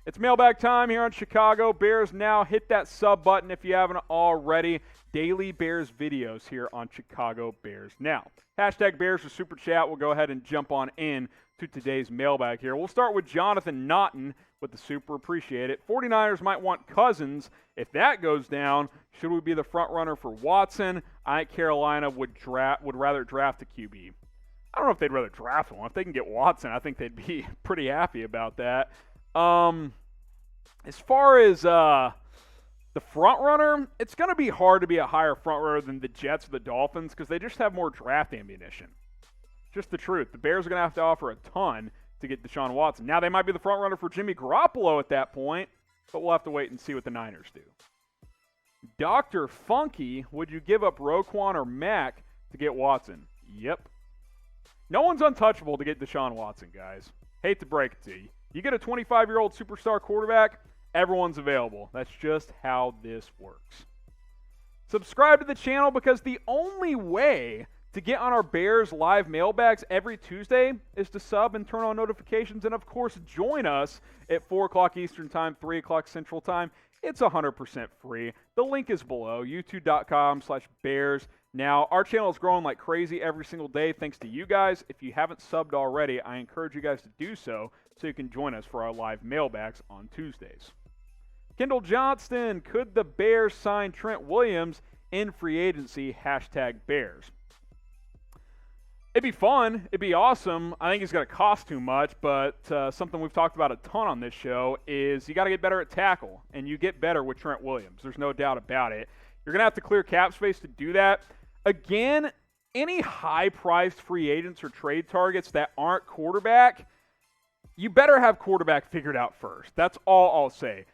It's mailbag time here on Chicago Bears Now. Hit that sub button if you haven't already. Daily Bears videos here on Chicago Bears Now. Hashtag Bears for Super Chat. We'll go ahead and jump on in to today's mailbag here. We'll start with Jonathan Naughton with the Super. Appreciate it. 49ers might want Cousins. If that goes down, should we be the front runner for Watson? I think Carolina would rather draft a QB. I don't know if they'd rather draft one. If they can get Watson, I think they'd be pretty happy about that. As far as the front runner, it's going to be hard to be a higher front runner than the Jets or the Dolphins because they just have more draft ammunition. Just the truth. The Bears are going to have to offer a ton to get Deshaun Watson. Now, they might be the front runner for Jimmy Garoppolo at that point, but we'll have to wait and see what the Niners do. Dr. Funky, would you give up Roquan or Mack to get Watson? Yep. No one's untouchable to get Deshaun Watson, guys. Hate to break it to you. You get a 25-year-old superstar quarterback, everyone's available. That's just how this works. Subscribe to the channel because the only way to get on our Bears live mailbags every Tuesday is to sub and turn on notifications and, of course, join us at 4 o'clock Eastern Time, 3 o'clock Central Time. It's 100% free. The link is below, youtube.com/Bears. Now, our channel is growing like crazy every single day thanks to you guys. If you haven't subbed already, I encourage you guys to do so you can join us for our live mailbags on Tuesdays. Kendall Johnston, could the Bears sign Trent Williams in free agency? #Bears. It'd be fun. It'd be awesome. I think it's going to cost too much, but something we've talked about a ton on this show is you got to get better at tackle, and you get better with Trent Williams. There's no doubt about it. You're going to have to clear cap space to do that. Again, any high-priced free agents or trade targets that aren't quarterback, you better have quarterback figured out first. That's all I'll say.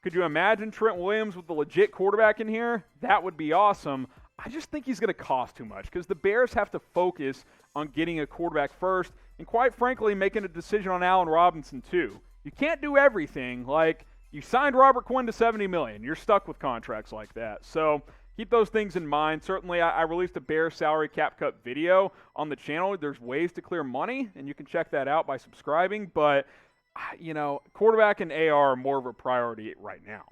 Could you imagine Trent Williams with the legit quarterback in here? That would be awesome. I just think he's going to cost too much because the Bears have to focus on getting a quarterback first and, quite frankly, making a decision on Allen Robinson too. You can't do everything. Like, you signed Robert Quinn to $70 million. You're stuck with contracts like that. So keep those things in mind. Certainly, I released a Bears salary cap cut video on the channel. There's ways to clear money, and you can check that out by subscribing. But, quarterback and AR are more of a priority right now.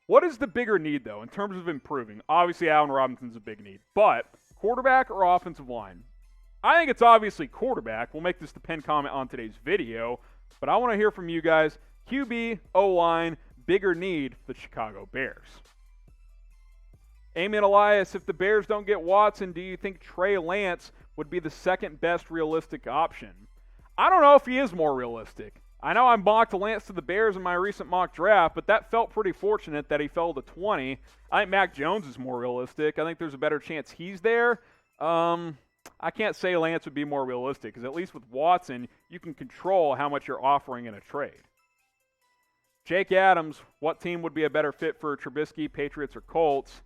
What is the bigger need, though, in terms of improving? Obviously, Allen Robinson's a big need. But quarterback or offensive line? I think it's obviously quarterback. We'll make this the pinned comment on today's video. But I want to hear from you guys. QB, O-line, bigger need for the Chicago Bears. Amen Elias, if the Bears don't get Watson, do you think Trey Lance would be the second best realistic option? I don't know if he is more realistic. I know I mocked Lance to the Bears in my recent mock draft, but that felt pretty fortunate that he fell to 20. I think Mac Jones is more realistic. I think there's a better chance he's there. I can't say Lance would be more realistic because at least with Watson, you can control how much you're offering in a trade. Jake Adams, what team would be a better fit for Trubisky, Patriots or Colts?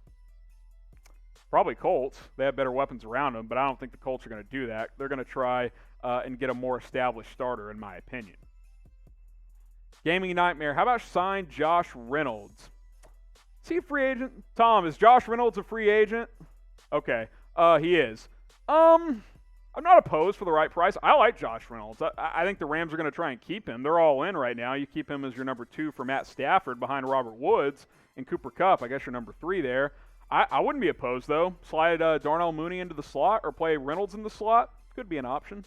Probably Colts. They have better weapons around them, but I don't think the Colts are going to do that. They're going to try and get a more established starter, in my opinion. Gaming Nightmare, how about sign Josh Reynolds? Is he a free agent? Tom, is Josh Reynolds a free agent? Okay, he is. I'm not opposed for the right price. I like Josh Reynolds. I think the Rams are going to try and keep him. They're all in right now. You keep him as your number 2 for Matt Stafford behind Robert Woods and Cooper Kupp. I guess you're number 3 there. I wouldn't be opposed, though. Slide Darnell Mooney into the slot or play Reynolds in the slot. Could be an option.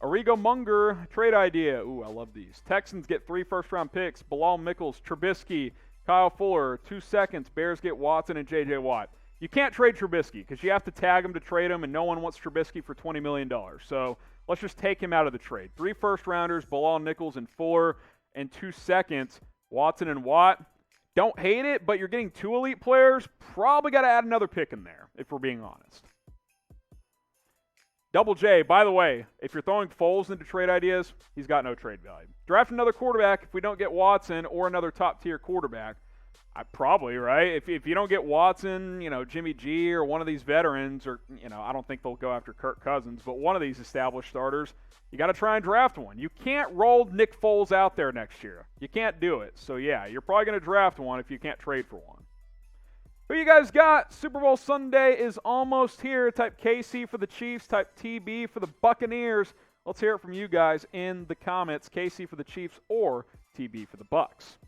Arrigo Munger, trade idea. Ooh, I love these. Texans get 3 first-round picks. Bilal Mickels, Trubisky, Kyle Fuller, 2 seconds. Bears get Watson and J.J. Watt. You can't trade Trubisky because you have to tag him to trade him, and no one wants Trubisky for $20 million. So let's just take him out of the trade. 3 first-rounders, Bilal Nichols and Fuller, and 2 seconds, Watson and Watt. Don't hate it, but you're getting 2 elite players. Probably got to add another pick in there, if we're being honest. Double J, by the way, if you're throwing Foles into trade ideas, he's got no trade value. Draft another quarterback if we don't get Watson or another top-tier quarterback. Probably, right? If you don't get Watson, Jimmy G or one of these veterans, or, I don't think they'll go after Kirk Cousins, but one of these established starters, you got to try and draft one. You can't roll Nick Foles out there next year. You can't do it. So, yeah, you're probably going to draft one if you can't trade for one. Who you guys got? Super Bowl Sunday is almost here. Type KC for the Chiefs. Type TB for the Buccaneers. Let's hear it from you guys in the comments. KC for the Chiefs or TB for the Bucks.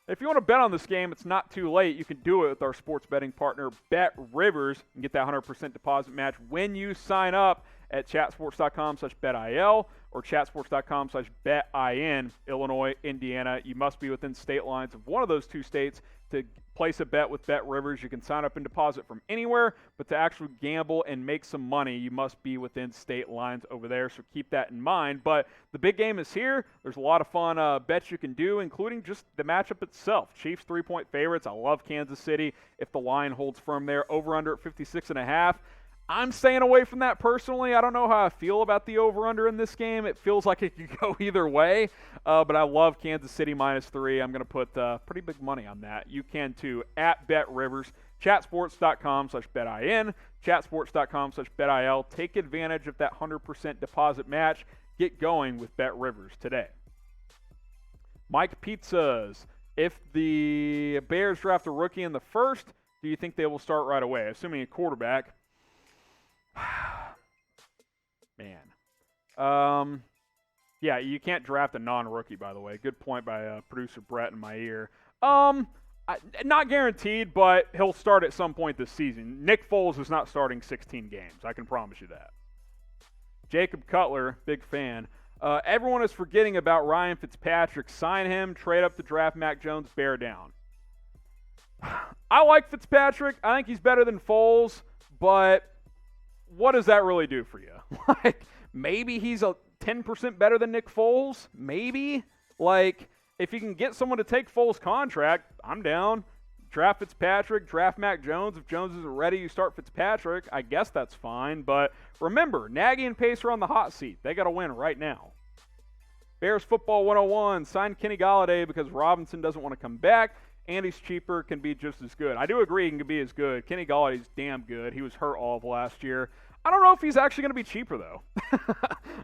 If you want to bet on this game, it's not too late. You can do it with our sports betting partner, Bet Rivers, and get that 100% deposit match when you sign up at chatsports.com/betil or chatsports.com/betin. Illinois, Indiana. You must be within state lines of one of those two states to place a bet with Bet Rivers. You can sign up and deposit from anywhere, but to actually gamble and make some money, you must be within state lines over there, so keep that in mind. But the big game is here. There's a lot of fun bets you can do, including just the matchup itself. Chiefs 3-point favorites. I love Kansas City if the line holds firm there. Over-under at 56.5. I'm staying away from that personally. I don't know how I feel about the over-under in this game. It feels like it could go either way, but I love Kansas City -3. I'm going to put pretty big money on that. You can too at Bet Rivers. Chatsports.com/betin. Chatsports.com/betil. Take advantage of that 100% deposit match. Get going with Bet Rivers today. Mike Pizzas. If the Bears draft a rookie in the first, do you think they will start right away? Assuming a quarterback. Man. Yeah, you can't draft a non-rookie, by the way. Good point by producer Brett in my ear. Not guaranteed, but he'll start at some point this season. Nick Foles is not starting 16 games. I can promise you that. Jacob Cutler, big fan. Everyone is forgetting about Ryan Fitzpatrick. Sign him, trade up to draft Mac Jones, bear down. I like Fitzpatrick. I think he's better than Foles, but what does that really do for you? Like, maybe he's a 10% better than Nick Foles? Maybe? Like, if you can get someone to take Foles' contract, I'm down. Draft Fitzpatrick, draft Mac Jones. If Jones isn't ready, you start Fitzpatrick. I guess that's fine. But remember, Nagy and Pace are on the hot seat. They got to win right now. Bears Football 101. Sign Kenny Golladay because Robinson doesn't want to come back. And he's cheaper, can be just as good. I do agree he can be as good. Kenny Galladay's damn good. He was hurt all of last year. I don't know if he's actually going to be cheaper, though.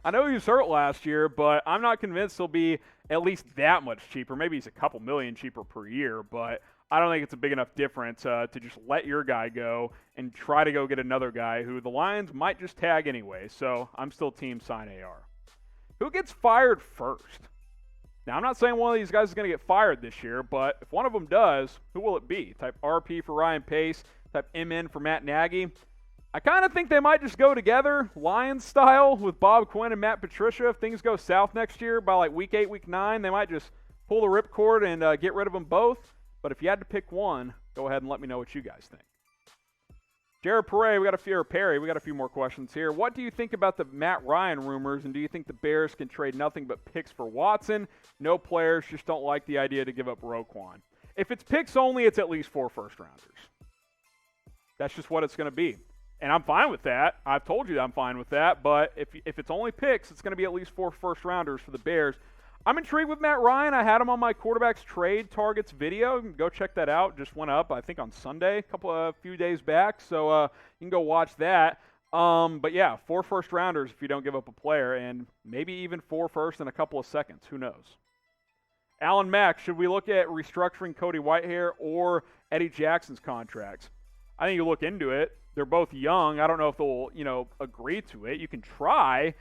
I know he was hurt last year, but I'm not convinced he'll be at least that much cheaper. Maybe he's a couple million cheaper per year, but I don't think it's a big enough difference to just let your guy go and try to go get another guy who the Lions might just tag anyway. So I'm still team sign AR. Who gets fired first? Now, I'm not saying one of these guys is going to get fired this year, but if one of them does, who will it be? Type RP for Ryan Pace, type MN for Matt Nagy. I kind of think they might just go together, Lions style, with Bob Quinn and Matt Patricia. If things go south next year by like week 8, week 9, they might just pull the ripcord and get rid of them both. But if you had to pick one, go ahead and let me know what you guys think. Jared Perry, we got a few more questions here. What do you think about the Matt Ryan rumors, and do you think the Bears can trade nothing but picks for Watson? No players, just don't like the idea to give up Roquan. If it's picks only, it's at least 4 first-rounders. That's just what it's going to be. And I'm fine with that. I've told you that I'm fine with that. But if it's only picks, it's going to be at least 4 first-rounders for the Bears. I'm intrigued with Matt Ryan. I had him on my quarterbacks trade targets video. You can go check that out. Just went up, I think, on Sunday, a few days back. So you can go watch that. But yeah, 4 first-rounders if you don't give up a player, and maybe even 4 first in a couple of seconds. Who knows? Alan Mack, should we look at restructuring Cody Whitehair or Eddie Jackson's contracts? I think you look into it. They're both young. I don't know if they'll, agree to it. You can try.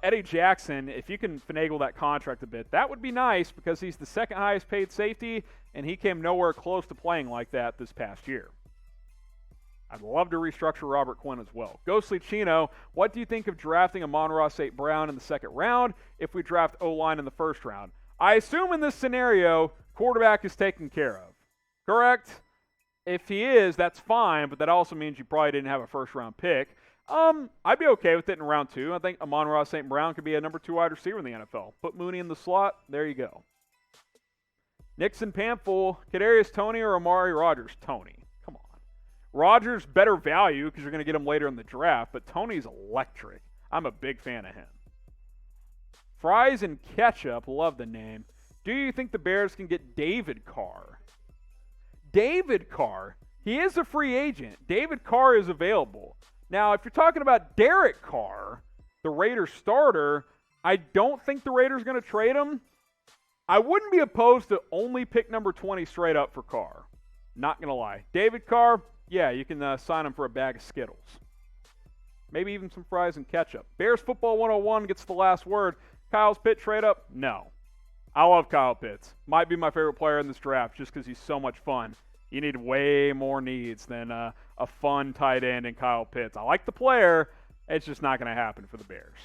Eddie Jackson, if you can finagle that contract a bit, that would be nice because he's the second highest paid safety, and he came nowhere close to playing like that this past year. I'd love to restructure Robert Quinn as well. Ghostly Chino, what do you think of drafting Amon-Ra St. Brown in the second round if we draft O-line in the first round? I assume in this scenario, quarterback is taken care of. Correct? If he is, that's fine, but that also means you probably didn't have a first-round pick. I'd be okay with it in round 2. I think Amon-Ra St. Brown could be a number 2 wide receiver in the NFL. Put Mooney in the slot. There you go. Nixon Pamphul, Kadarius Toney or Amari Rodgers? Toney. Come on. Rodgers, better value because you're going to get him later in the draft, but Toney's electric. I'm a big fan of him. Fries and Ketchup, love the name. Do you think the Bears can get David Carr? David Carr, he is a free agent. David Carr is available. Now, if you're talking about Derek Carr, the Raiders starter, I don't think the Raiders are going to trade him. I wouldn't be opposed to only pick number 20 straight up for Carr. Not going to lie. David Carr, yeah, you can sign him for a bag of Skittles. Maybe even some fries and ketchup. Bears Football 101 gets the last word. Kyle's Pitt trade up? No. I love Kyle Pitts. Might be my favorite player in this draft just because he's so much fun. You need way more needs than a fun tight end in Kyle Pitts. I like the player. It's just not going to happen for the Bears.